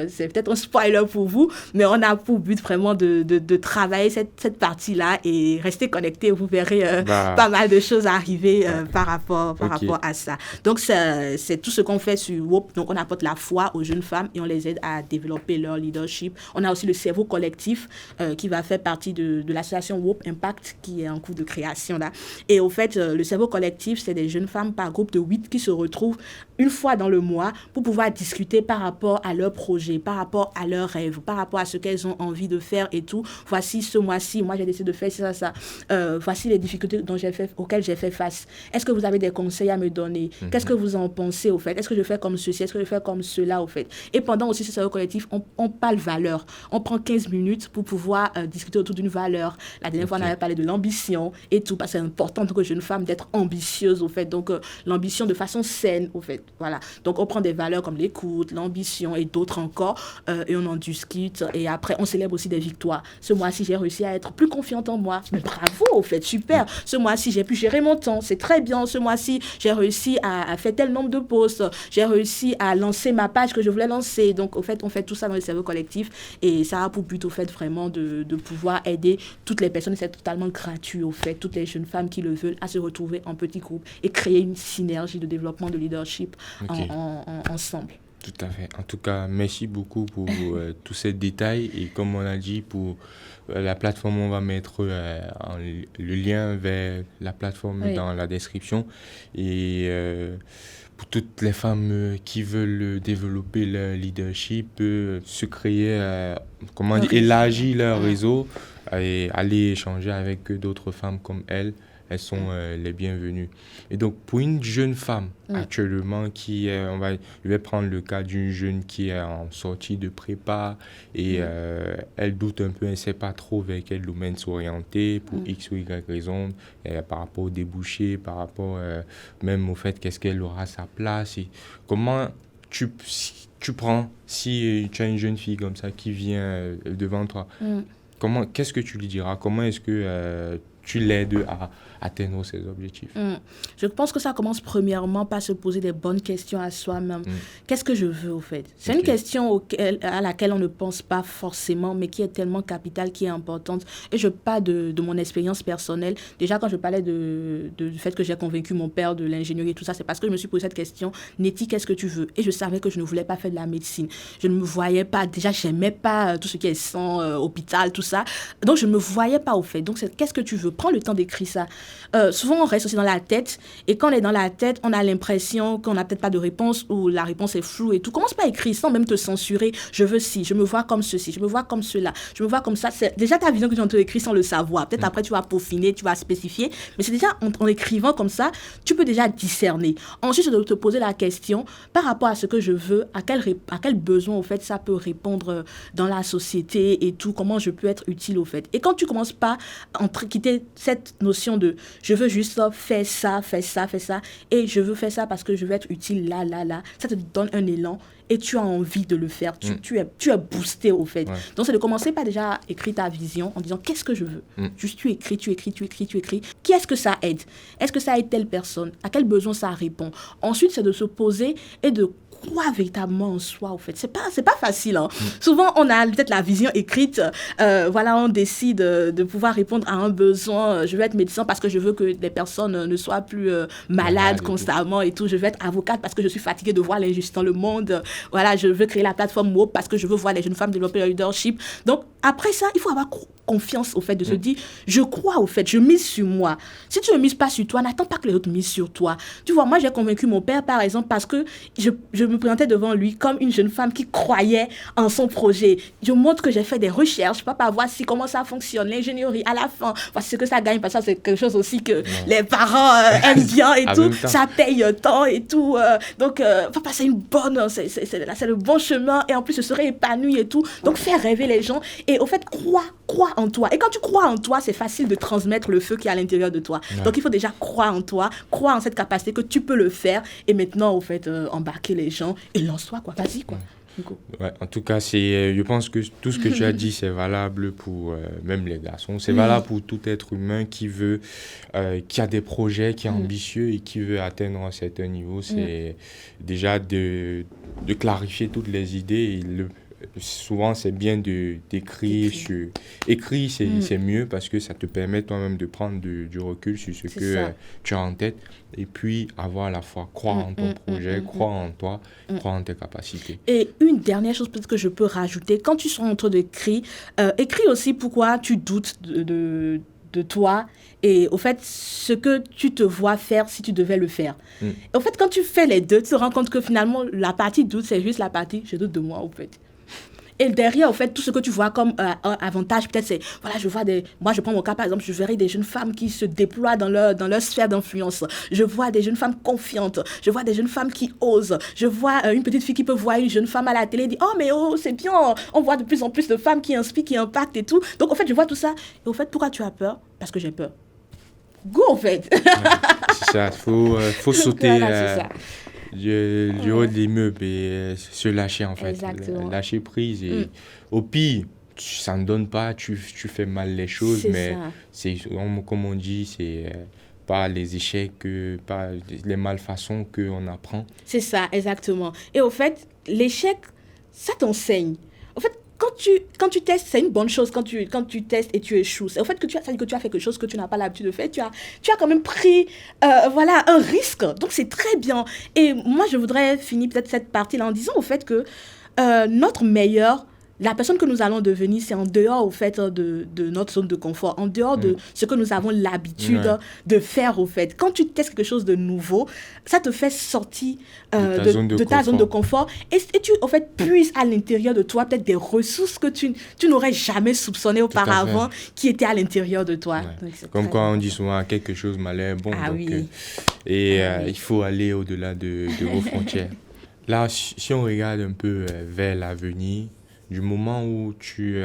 c'est peut-être un spoiler pour vous, mais on a pour but vraiment de travailler cette partie-là et rester connecté. Vous verrez pas mal de choses arriver par rapport à ça. Donc, c'est tout ce qu'on fait sur WOP. Donc, on apporte la foi aux jeunes femmes et on les aide à développer leur leadership. On a aussi le cerveau collectif qui va faire partie de l'association WOP Impact qui est en cours de création là. Et au fait, le cerveau collectif, c'est des jeunes femmes par groupe de 8 qui se retrouvent une fois dans le mois pour pouvoir discuter par rapport à leurs projets, par rapport à leurs rêves, par rapport à ce qu'elles ont envie de faire et tout. Voici ce mois-ci, moi j'ai décidé de faire ça. Voici les difficultés auxquelles j'ai fait face? Est-ce que vous avez des conseils à me donner? Qu'est-ce que vous en pensez, au fait? Est-ce que je fais comme ceci? Est-ce que je fais comme cela, au fait? Et pendant aussi ce cerveau collectif, on parle valeur. On prend 15 minutes pour pouvoir discuter autour d'une valeur. La dernière fois, on avait parlé de l'ambition et tout, parce que c'est important en tant que jeune femme d'être ambitieuse, au fait. Donc, l'ambition de façon saine, au fait. Voilà. Donc, on prend des valeurs comme l'écoute, l'ambition et d'autres encore, et on en discute. Et après, on célèbre aussi des victoires. Ce mois-ci, j'ai réussi à être plus confiante en moi. Mais bravo, au fait, super. Ce mois-ci, j'ai pu gérer mon temps. C'est très bien. Ce mois-ci, j'ai réussi à faire tel nombre de posts. J'ai réussi à lancer ma page que je voulais lancer. Donc, au fait, on fait tout ça dans le cerveau collectif. Et ça a pour but, au fait, vraiment de pouvoir aider toutes les personnes. C'est totalement gratuit, au fait, toutes les jeunes femmes qui le veulent, à se retrouver en petits groupes et créer une synergie de développement de leadership ensemble. Tout à fait. En tout cas, merci beaucoup pour tous ces détails. Et comme on a dit, pour la plateforme, on va mettre le lien vers la plateforme dans la description. Et pour toutes les femmes qui veulent développer leur leadership, se créer, élargir leur réseau et aller échanger avec d'autres femmes comme elles. Elles sont les bienvenues. Et donc, pour une jeune femme actuellement qui est, je vais prendre le cas d'une jeune qui est en sortie de prépa et elle doute un peu, elle ne sait pas trop vers quel domaine s'orienter pour X ou Y raison, par rapport aux débouchés, par rapport même au fait qu'est-ce qu'elle aura sa place. Et comment tu prends, si tu as une jeune fille comme ça qui vient devant toi, qu'est-ce que tu lui diras? Comment est-ce que tu l'aides à atteindre ses objectifs? Je pense que ça commence premièrement par se poser des bonnes questions à soi-même. Qu'est-ce que je veux, au fait? C'est une question à laquelle on ne pense pas forcément, mais qui est tellement capitale, qui est importante. Et je parle de mon expérience personnelle. Déjà, quand je parlais du fait que j'ai convaincu mon père de l'ingénierie et tout ça, c'est parce que je me suis posé cette question: Nettie, qu'est-ce que tu veux? Et je savais que je ne voulais pas faire de la médecine. Je ne me voyais pas. Déjà, je n'aimais pas tout ce qui est sang, hôpital, tout ça. Donc, je ne me voyais pas, au fait. Donc, qu'est-ce que tu veux? Prends le temps d'écrire ça. Souvent, on reste aussi dans la tête. Et quand on est dans la tête, on a l'impression qu'on n'a peut-être pas de réponse ou la réponse est floue et tout. Commence pas à écrire sans même te censurer. Je veux ci, je me vois comme ceci, je me vois comme cela, je me vois comme ça. C'est déjà ta vision que tu es en train d'écrire sans le savoir. Peut-être après, tu vas peaufiner, tu vas spécifier. Mais c'est déjà en écrivant comme ça, tu peux déjà discerner. Ensuite, c'est de te poser la question par rapport à ce que je veux, à quel besoin, au fait, ça peut répondre dans la société et tout. Comment je peux être utile, au fait. Et quand tu commences pas à quitter cette notion de je veux juste faire ça, et je veux faire ça parce que je veux être utile là, ça te donne un élan et tu as envie de le faire, tu es boosté, au fait. Donc c'est de commencer par déjà écrire ta vision en disant qu'est-ce que je veux. Juste tu écris. Qui est-ce que ça aide? Est-ce que ça aide telle personne? À quel besoin ça répond? Ensuite, c'est de se poser et de croire véritablement en soi, au fait. C'est pas facile, hein. Souvent, on a peut-être la vision écrite. On décide de pouvoir répondre à un besoin. Je veux être médecin parce que je veux que les personnes ne soient plus malades constamment et tout. Je veux être avocate parce que je suis fatiguée de voir l'injustice dans le monde. Voilà, je veux créer la plateforme WOP parce que je veux voir les jeunes femmes développer leur leadership. Donc, après ça, il faut avoir confiance, au fait, de se dire, je crois, au fait, je mise sur moi. Si tu ne mises pas sur toi, n'attends pas que les autres misent sur toi. Tu vois, moi, j'ai convaincu mon père, par exemple, parce que je me présentais devant lui comme une jeune femme qui croyait en son projet. Je montre que j'ai fait des recherches, papa, voici comment ça fonctionne, l'ingénierie, à la fin, voici ce que ça gagne, parce que ça, c'est quelque chose aussi que les parents aiment bien et tout, ça paye tant et tout. Donc, papa, c'est le bon chemin, et en plus, je serai épanouie et tout. Donc, faire rêver les gens, et au fait, crois en toi. Et quand tu crois en toi, c'est facile de transmettre le feu qui est à l'intérieur de toi. Donc, il faut déjà croire en toi, croire en cette capacité que tu peux le faire, et maintenant, au fait, embarquer les gens et lance-toi, quoi. Vas-y, quoi. Ouais, en tout cas, je pense que tout ce que tu as dit, c'est valable pour même les garçons. C'est valable pour tout être humain qui a des projets, qui est ambitieux et qui veut atteindre un certain niveau. C'est déjà de clarifier toutes les idées. Souvent, c'est bien d'écrire. Écrire, c'est mieux parce que ça te permet toi-même de prendre du recul sur ce que tu as en tête et puis avoir à la fois croire en ton projet, croire en toi, croire en tes capacités. Et une dernière chose peut-être que je peux rajouter, quand tu seras en train d'écrire, écris aussi pourquoi tu doutes de toi et au fait ce que tu te vois faire si tu devais le faire. Et au fait, quand tu fais les deux, tu te rends compte que finalement la partie doute, c'est juste la partie je doute de moi, au fait. Et derrière, au fait, tout ce que tu vois comme un avantage, peut-être c'est, voilà, moi je prends mon cas par exemple, je verrai des jeunes femmes qui se déploient dans leur sphère d'influence. Je vois des jeunes femmes confiantes, je vois des jeunes femmes qui osent. Je vois une petite fille qui peut voir une jeune femme à la télé et dire, oh mais oh, c'est bien, on voit de plus en plus de femmes qui inspirent, qui impactent et tout. Donc en fait, je vois tout ça. Et au fait, pourquoi tu as peur? Parce que j'ai peur. Go en fait. Ouais, c'est ça, faut sauter Voilà, c'est ça. du haut des meubles et se lâcher en fait. Exactement. Lâcher prise et au pire, ça ne donne pas, tu fais mal les choses, C'est mais ça. comme on dit, c'est par les échecs, par les malfaçons qu'on apprend. C'est ça, exactement. Et au fait, l'échec, ça t'enseigne. Au fait, quand tu testes, c'est une bonne chose quand tu testes et tu échoues. C'est au fait que ça dit que tu as fait quelque chose que tu n'as pas l'habitude de faire. Tu as quand même pris voilà, un risque. Donc, c'est très bien. Et moi, je voudrais finir peut-être cette partie-là en disant au fait que notre meilleur, la personne que nous allons devenir, c'est en dehors, au fait, de notre zone de confort, en dehors de ce que nous avons l'habitude de faire, au fait. Quand tu testes quelque chose de nouveau, ça te fait sortir de ta zone de confort et tu, au fait, puises à l'intérieur de toi peut-être des ressources que tu n'aurais jamais soupçonnées auparavant qui étaient à l'intérieur de toi. Ouais. Donc, comme quoi on dit souvent quelque chose malheur bon. Ah donc, oui. Il faut aller au-delà de vos frontières. Là, si on regarde un peu vers l'avenir, du moment où tu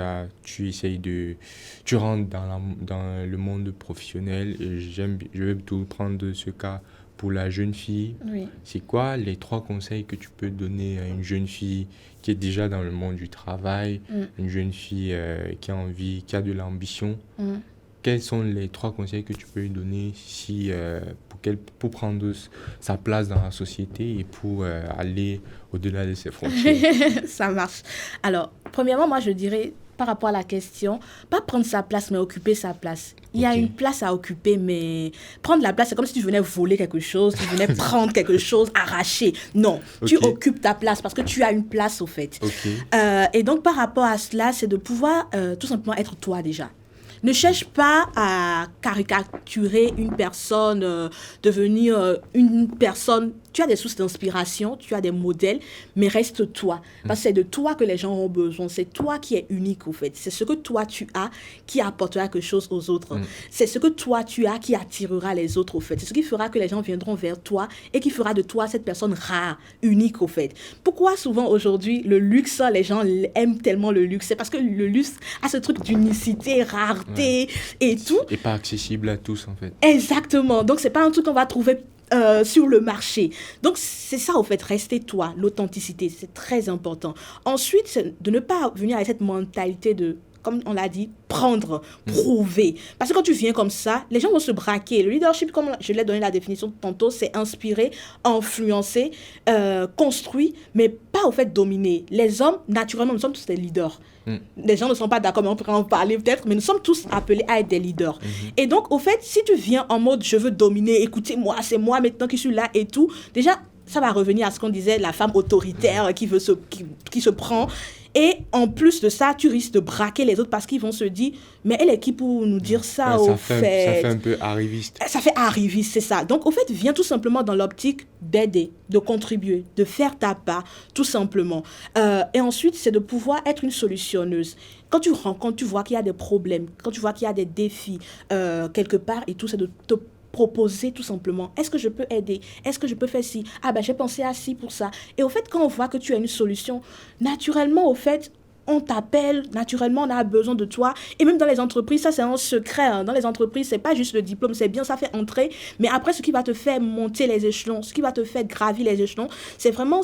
rentres dans le monde professionnel, et je vais tout prendre ce cas pour la jeune fille. Oui. C'est quoi les 3 conseils que tu peux donner à une jeune fille qui est déjà dans le monde du travail, une jeune fille qui a envie, qui a de l'ambition? Quels sont les 3 conseils que tu peux lui donner pour prendre sa place dans la société et pour aller au-delà de ses frontières? Ça marche. Alors, premièrement, moi, je dirais, par rapport à la question, pas prendre sa place, mais occuper sa place. Il y a une place à occuper, mais prendre la place, c'est comme si tu venais voler quelque chose, tu venais prendre quelque chose, arracher. Non, tu occupes ta place parce que tu as une place, au fait. Et donc, par rapport à cela, c'est de pouvoir tout simplement être toi déjà. Ne cherche pas à caricaturer une personne, devenir une personne. Tu as des sources d'inspiration, tu as des modèles, mais reste toi. Parce que c'est de toi que les gens ont besoin. C'est toi qui es unique, au fait. C'est ce que toi tu as qui apportera quelque chose aux autres. C'est ce que toi tu as qui attirera les autres, au fait. C'est ce qui fera que les gens viendront vers toi et qui fera de toi cette personne rare, unique, au fait. Pourquoi souvent aujourd'hui, le luxe, les gens aiment tellement le luxe? C'est parce que le luxe a ce truc d'unicité, rareté et tout. Et pas accessible à tous, en fait. Exactement. Donc, c'est pas un truc qu'on va trouver sur le marché. Donc, c'est ça, au fait, rester toi, l'authenticité, c'est très important. Ensuite, c'est de ne pas venir avec cette mentalité de, comme on l'a dit, prendre, prouver. Parce que quand tu viens comme ça, les gens vont se braquer. Le leadership, comme je l'ai donné la définition tantôt, c'est inspirer, influencer, construire, mais pas, au fait, dominer. Les hommes, naturellement, nous sommes tous des leaders. Les gens ne sont pas d'accord, mais on pourrait en parler peut-être, mais nous sommes tous appelés à être des leaders. Et donc, au fait, si tu viens en mode je veux dominer, écoutez-moi, c'est moi maintenant qui suis là et tout, déjà, ça va revenir à ce qu'on disait, la femme autoritaire qui se prend. Et en plus de ça, tu risques de braquer les autres parce qu'ils vont se dire, mais elle est qui pour nous dire ça, au fait? Ça fait un peu arriviste. Ça fait arriviste, c'est ça. Donc, au fait, viens tout simplement dans l'optique d'aider, de contribuer, de faire ta part, tout simplement. Et ensuite, c'est de pouvoir être une solutionneuse. Quand tu rencontres, tu vois qu'il y a des problèmes, quand tu vois qu'il y a des défis quelque part et tout, c'est de te proposer tout simplement. Est-ce que je peux aider? Est-ce que je peux faire ci? Ah ben j'ai pensé à ci pour ça. Et au fait, quand on voit que tu as une solution, naturellement, au fait, on t'appelle, naturellement, on a besoin de toi. Et même dans les entreprises, ça c'est un secret. Hein. Dans les entreprises, c'est pas juste le diplôme, c'est bien, ça fait entrer. Mais après, ce qui va te faire monter les échelons, ce qui va te faire gravir les échelons, c'est vraiment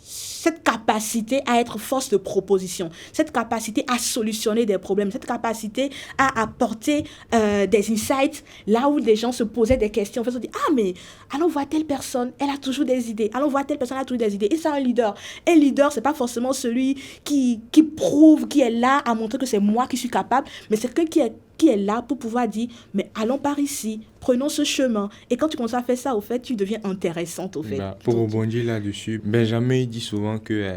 cette capacité à être force de proposition, cette capacité à solutionner des problèmes, cette capacité à apporter des insights là où les gens se posaient des questions. En fait, on dit, ah mais allons voir telle personne, elle a toujours des idées. Allons voir telle personne, elle a toujours des idées. Et c'est un leader. Un leader, c'est pas forcément celui qui prouve, qui est là à montrer que c'est moi qui suis capable, mais c'est quelqu'un qui est là pour pouvoir dire, mais allons par ici, prenons ce chemin. Et quand tu commences à faire ça, au fait, tu deviens intéressante, au fait. Pour rebondir là-dessus, Benjamin dit souvent que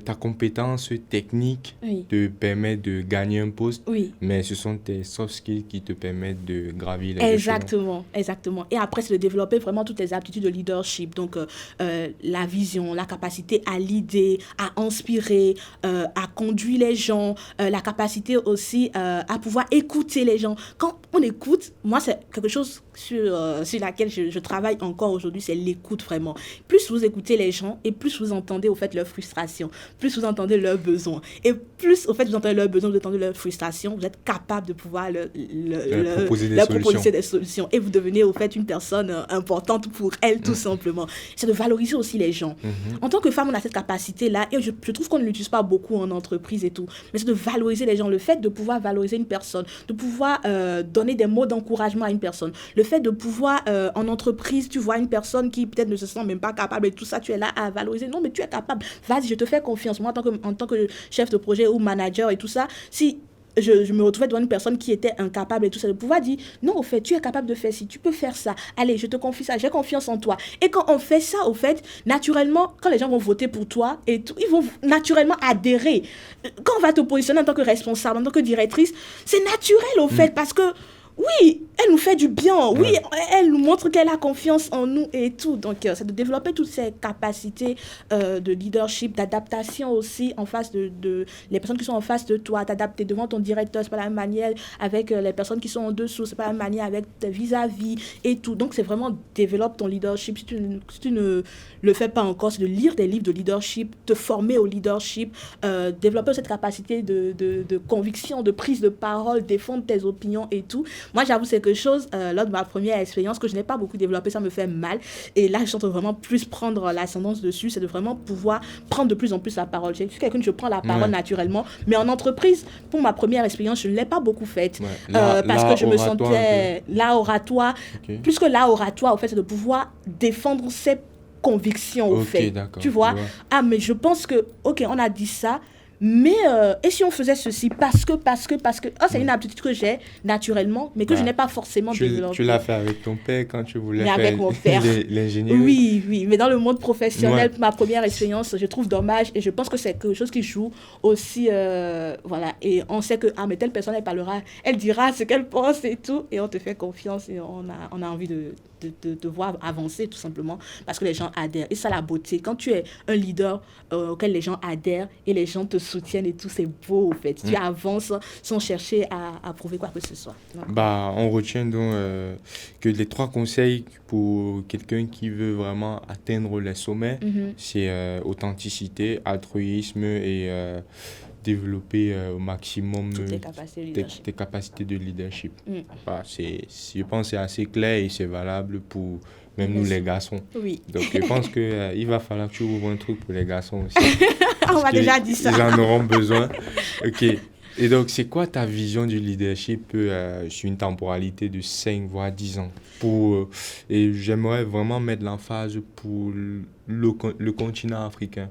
ta compétence technique Oui. te permet de gagner un poste, Oui. mais ce sont tes soft skills qui te permettent de gravir les échelons. Exactement. Et après, c'est de développer vraiment toutes les aptitudes de leadership. Donc, la vision, la capacité à l'idée, à inspirer, à conduire les gens, la capacité aussi à pouvoir écouter les gens. Quand on écoute, moi, c'est quelque chose sur laquelle je travaille encore aujourd'hui, c'est l'écoute vraiment. Plus vous écoutez les gens et plus vous entendez au fait leurs frustrations, plus vous entendez leurs besoins. Et plus au fait vous entendez leurs besoins, vous entendez leurs frustrations, vous êtes capable de pouvoir leur proposer des solutions. Et vous devenez au fait une personne importante pour elles, tout simplement. C'est de valoriser aussi les gens. En tant que femme, on a cette capacité-là, et je trouve qu'on ne l'utilise pas beaucoup en entreprise et tout, mais c'est de valoriser les gens, le fait de pouvoir valoriser une personne, de pouvoir donner des mots d'encouragement à une personne, le fait de pouvoir, en entreprise, tu vois une personne qui peut-être ne se sent même pas capable et tout ça, tu es là à valoriser. Non, mais tu es capable. Vas-y, je te fais confiance. Moi, en tant que chef de projet ou manager et tout ça, si je me retrouvais devant une personne qui était incapable et tout ça, de pouvoir dire, non, au fait, tu es capable de faire ci, tu peux faire ça. Allez, je te confie ça, j'ai confiance en toi. Et quand on fait ça, au fait, naturellement, quand les gens vont voter pour toi et tout, ils vont naturellement adhérer. Quand on va te positionner en tant que responsable, en tant que directrice, c'est naturel, au fait, parce que oui, elle nous fait du bien. Oui, elle nous montre qu'elle a confiance en nous et tout. Donc, c'est de développer toutes ces capacités de leadership, d'adaptation aussi en face de les personnes qui sont en face de toi. T'adapter devant ton directeur, c'est pas la même manière avec les personnes qui sont en dessous, c'est pas la même manière avec tes vis-à-vis et tout. Donc, c'est vraiment développer ton leadership. Si tu ne le fais pas encore, c'est de lire des livres de leadership, te former au leadership, développer cette capacité de conviction, de prise de parole, défendre tes opinions et tout. Moi, j'avoue, c'est quelque chose, lors de ma première expérience, que je n'ai pas beaucoup développé, ça me fait mal. Et là, je suis en train de vraiment plus prendre l'ascendance dessus, c'est de vraiment pouvoir prendre de plus en plus la parole. Je suis quelqu'un que je prends la parole naturellement, mais en entreprise, pour ma première expérience, je ne l'ai pas beaucoup faite. Parce que je me sentais là oratoire. Okay. Plus que là oratoire, en fait, c'est de pouvoir défendre ses convictions, au fait. Tu vois? Ah, mais je pense que, ok, on a dit ça, mais et si on faisait ceci parce que c'est une habitude que j'ai naturellement, mais que je n'ai pas forcément développée. Tu l'as fait avec ton père quand tu voulais faire l'ingénierie. Oui, mais dans le monde professionnel, ma première expérience, je trouve dommage, et je pense que c'est quelque chose qui joue aussi, voilà, et on sait que mais telle personne, elle parlera, elle dira ce qu'elle pense et tout, et on te fait confiance, et on a envie de voir avancer tout simplement, parce que les gens adhèrent, et ça la beauté, quand tu es un leader auquel les gens adhèrent, et les gens te soutiennent et tout, c'est beau, en fait. Tu avances sans chercher à prouver quoi que ce soit. On retient donc que les 3 conseils pour quelqu'un qui veut vraiment atteindre les sommets, c'est authenticité, altruisme et développer au maximum tes capacités de leadership. Je pense que c'est assez clair et c'est valable pour même nous les garçons. Oui. Donc je pense qu'il va falloir que tu ouvres un truc pour les garçons aussi. On m'a déjà dit ça. Ils en auront besoin. Ok. Et donc, c'est quoi ta vision du leadership sur une temporalité de 5 voire 10 ans et j'aimerais vraiment mettre l'emphase pour le continent africain,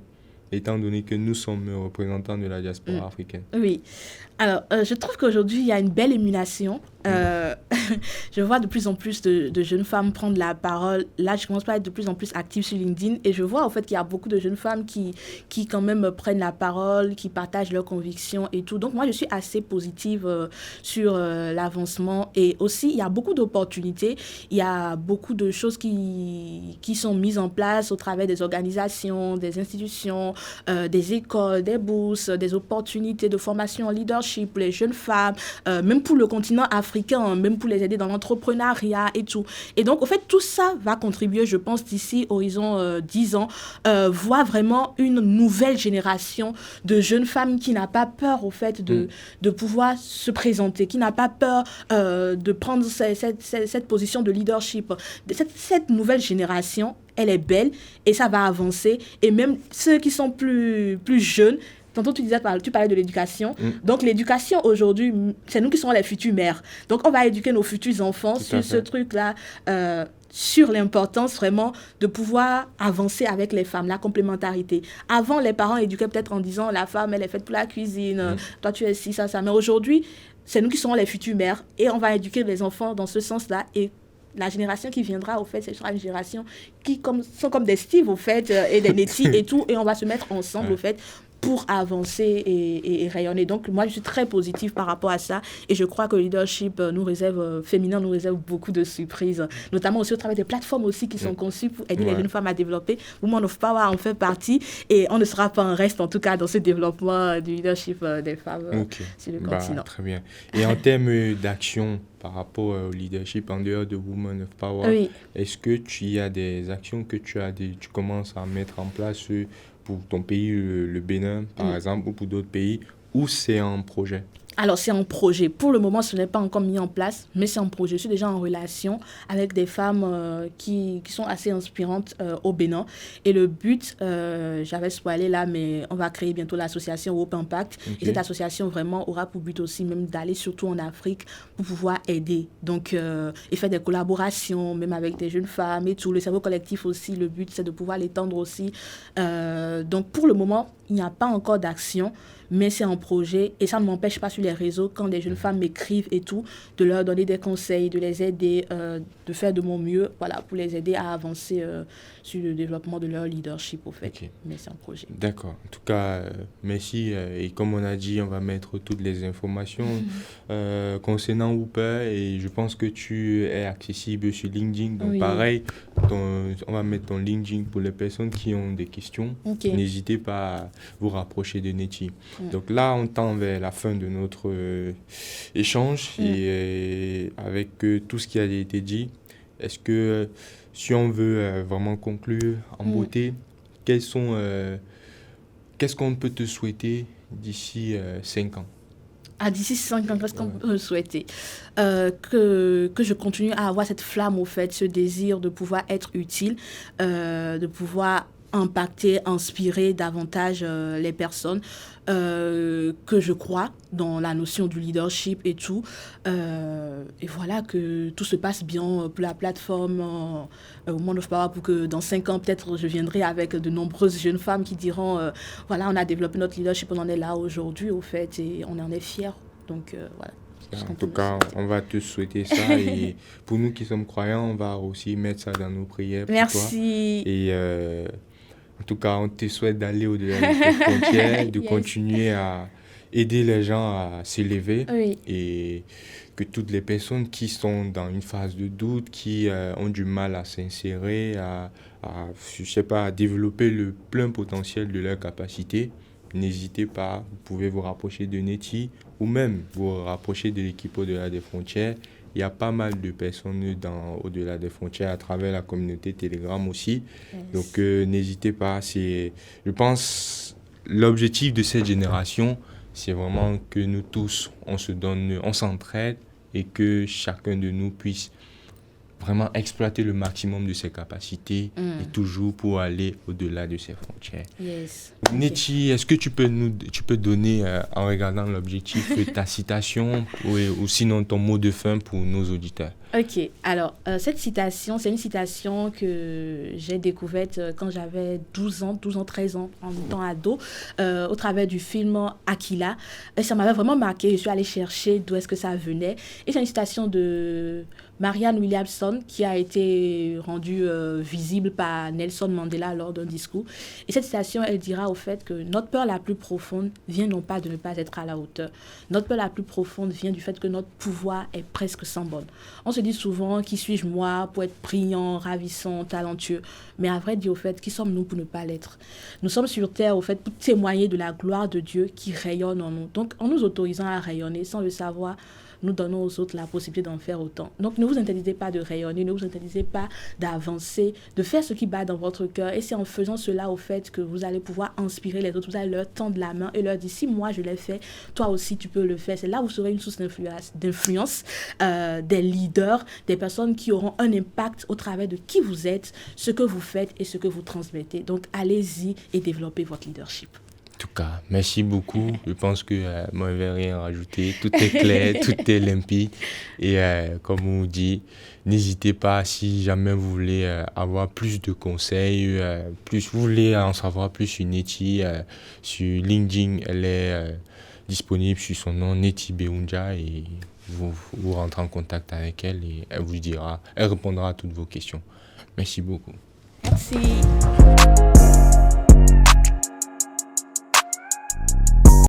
étant donné que nous sommes représentants de la diaspora africaine. Oui. Alors, je trouve qu'aujourd'hui, il y a une belle émulation. Je vois de plus en plus de jeunes femmes prendre la parole. Là, je commence à être de plus en plus active sur LinkedIn et je vois en fait qu'il y a beaucoup de jeunes femmes qui quand même prennent la parole, qui partagent leurs convictions et tout. Donc, moi, je suis assez positive sur l'avancement et aussi, il y a beaucoup d'opportunités. Il y a beaucoup de choses qui sont mises en place au travers des organisations, des institutions, des écoles, des bourses, des opportunités de formation en leadership pour les jeunes femmes, même pour le continent africain, même pour les aider dans l'entrepreneuriat et tout. Et donc, au fait, tout ça va contribuer, je pense, d'ici horizon 10 ans, voir vraiment une nouvelle génération de jeunes femmes qui n'a pas peur, au fait, de pouvoir se présenter, qui n'a pas peur de prendre cette position de leadership. Cette nouvelle génération, elle est belle et ça va avancer. Et même ceux qui sont plus jeunes, tantôt tu parlais de l'éducation. Donc l'éducation aujourd'hui, c'est nous qui sommes les futures mères. Donc on va éduquer nos futurs enfants sur ce truc-là, sur l'importance vraiment de pouvoir avancer avec les femmes, la complémentarité. Avant, les parents éduquaient peut-être en disant la femme, elle est faite pour la cuisine, toi tu es ci, ça. Mais aujourd'hui, c'est nous qui serons les futures mères et on va éduquer les enfants dans ce sens-là et la génération qui viendra, au fait, ce sera une génération qui sont comme des Steve, au fait, et des Nettie et tout, et on va se mettre ensemble, au fait, pour avancer et rayonner. Donc, moi, je suis très positive par rapport à ça. Et je crois que le leadership féminin nous réserve beaucoup de surprises, notamment aussi au travers des plateformes aussi qui sont conçues pour aider les jeunes femmes à développer. Women of Power en fait partie. Et on ne sera pas en reste, en tout cas, dans ce développement du leadership des femmes sur le continent. Très bien. Et en termes d'action par rapport au leadership en dehors de Women of Power, est-ce que tu y as des actions que tu commences à mettre en place pour ton pays, le Bénin, par exemple, ou pour d'autres pays, ou c'est un projet? Alors, c'est un projet. Pour le moment, ce n'est pas encore mis en place, mais c'est un projet. Je suis déjà en relation avec des femmes qui sont assez inspirantes au Bénin. Et le but, j'avais spoilé là, mais on va créer bientôt l'association Hope Impact. Et cette association vraiment aura pour but aussi même d'aller surtout en Afrique pour pouvoir aider. Donc, et faire des collaborations, même avec des jeunes femmes et tout. Le cerveau collectif aussi, le but, c'est de pouvoir l'étendre aussi. Donc, pour le moment, il n'y a pas encore d'action, mais c'est un projet et ça ne m'empêche pas sur les réseaux, quand des jeunes femmes m'écrivent et tout, de leur donner des conseils, de les aider, de faire de mon mieux, voilà, pour les aider à avancer sur le développement de leur leadership, au fait. Mais c'est un projet. D'accord. En tout cas, merci. Et comme on a dit, on va mettre toutes les informations concernant Whooper et je pense que tu es accessible sur LinkedIn. Donc pareil, on va mettre ton LinkedIn pour les personnes qui ont des questions. N'hésitez pas à vous rapprocher de Nettie. Donc là, on tend vers la fin de notre échange et avec tout ce qui a été dit, est-ce que si on veut vraiment conclure en beauté, qu'est-ce qu'on peut te souhaiter d'ici 5 ans? D'ici 5 ans, qu'est-ce qu'on peut souhaiter? Que je continue à avoir cette flamme, au fait, ce désir de pouvoir être utile, de pouvoir impacter, inspirer davantage les personnes, que je crois dans la notion du leadership et tout. Et voilà, que tout se passe bien pour la plateforme Women of Power, pour que dans 5 ans, peut-être, je viendrai avec de nombreuses jeunes femmes qui diront voilà, on a développé notre leadership, on en est là aujourd'hui, au fait, et on en est fiers. Donc, voilà. En tout cas, on va te souhaiter ça et pour nous qui sommes croyants, on va aussi mettre ça dans nos prières pour Merci. toi. Et en tout cas, on te souhaite d'aller au-delà de tes frontières, de continuer à aider les gens à s'élever et que toutes les personnes qui sont dans une phase de doute, qui ont du mal à s'insérer, je sais pas, à développer le plein potentiel de leurs capacités, n'hésitez pas, vous pouvez vous rapprocher de Nettie ou même vous rapprocher de l'équipe Au-delà des frontières. Il y a pas mal de personnes Au-delà des frontières à travers la communauté Telegram aussi. Donc, n'hésitez pas. Je pense, l'objectif de cette génération, c'est vraiment que nous tous, on s'entraide et que chacun de nous puisse vraiment exploiter le maximum de ses capacités et toujours pour aller au-delà de ses frontières. Nettie, est-ce que tu peux donner, en regardant l'objectif, ta citation ou sinon ton mot de fin pour nos auditeurs? Ok, alors cette citation, c'est une citation que j'ai découverte quand j'avais 12 ans, 13 ans, en étant ado, au travers du film Aquila. Et ça m'avait vraiment marqué, je suis allée chercher d'où est-ce que ça venait. Et c'est une citation de Marianne Williamson qui a été rendue visible par Nelson Mandela lors d'un discours. Et cette citation, elle dira au fait que notre peur la plus profonde vient non pas de ne pas être à la hauteur. Notre peur la plus profonde vient du fait que notre pouvoir est presque sans borne. On se dit souvent, qui suis-je moi pour être brillant, ravissant, talentueux? Mais à vrai dire, au fait, qui sommes-nous pour ne pas l'être? Nous sommes sur Terre, au fait, pour témoigner de la gloire de Dieu qui rayonne en nous. Donc, en nous autorisant à rayonner sans le savoir, nous donnons aux autres la possibilité d'en faire autant. Donc, ne vous interdisez pas de rayonner, ne vous interdisez pas d'avancer, de faire ce qui bat dans votre cœur. Et c'est en faisant cela, au fait, que vous allez pouvoir inspirer les autres. Vous allez leur tendre la main et leur dire, si moi je l'ai fait, toi aussi tu peux le faire. C'est là où vous serez une source d'influence, des leaders, des personnes qui auront un impact au travers de qui vous êtes, ce que vous faites et ce que vous transmettez. Donc, allez-y et développez votre leadership. En tout cas, merci beaucoup. Je pense que moi, je ne vais rien rajouter. Tout est clair, tout est limpide. Et comme on dit, n'hésitez pas, si jamais vous voulez avoir plus de conseils, vous voulez en savoir plus sur Nettie, sur LinkedIn, elle est disponible sur son nom, Nettie Beunja. Et vous rentrez en contact avec elle et elle répondra à toutes vos questions. Merci beaucoup. Merci.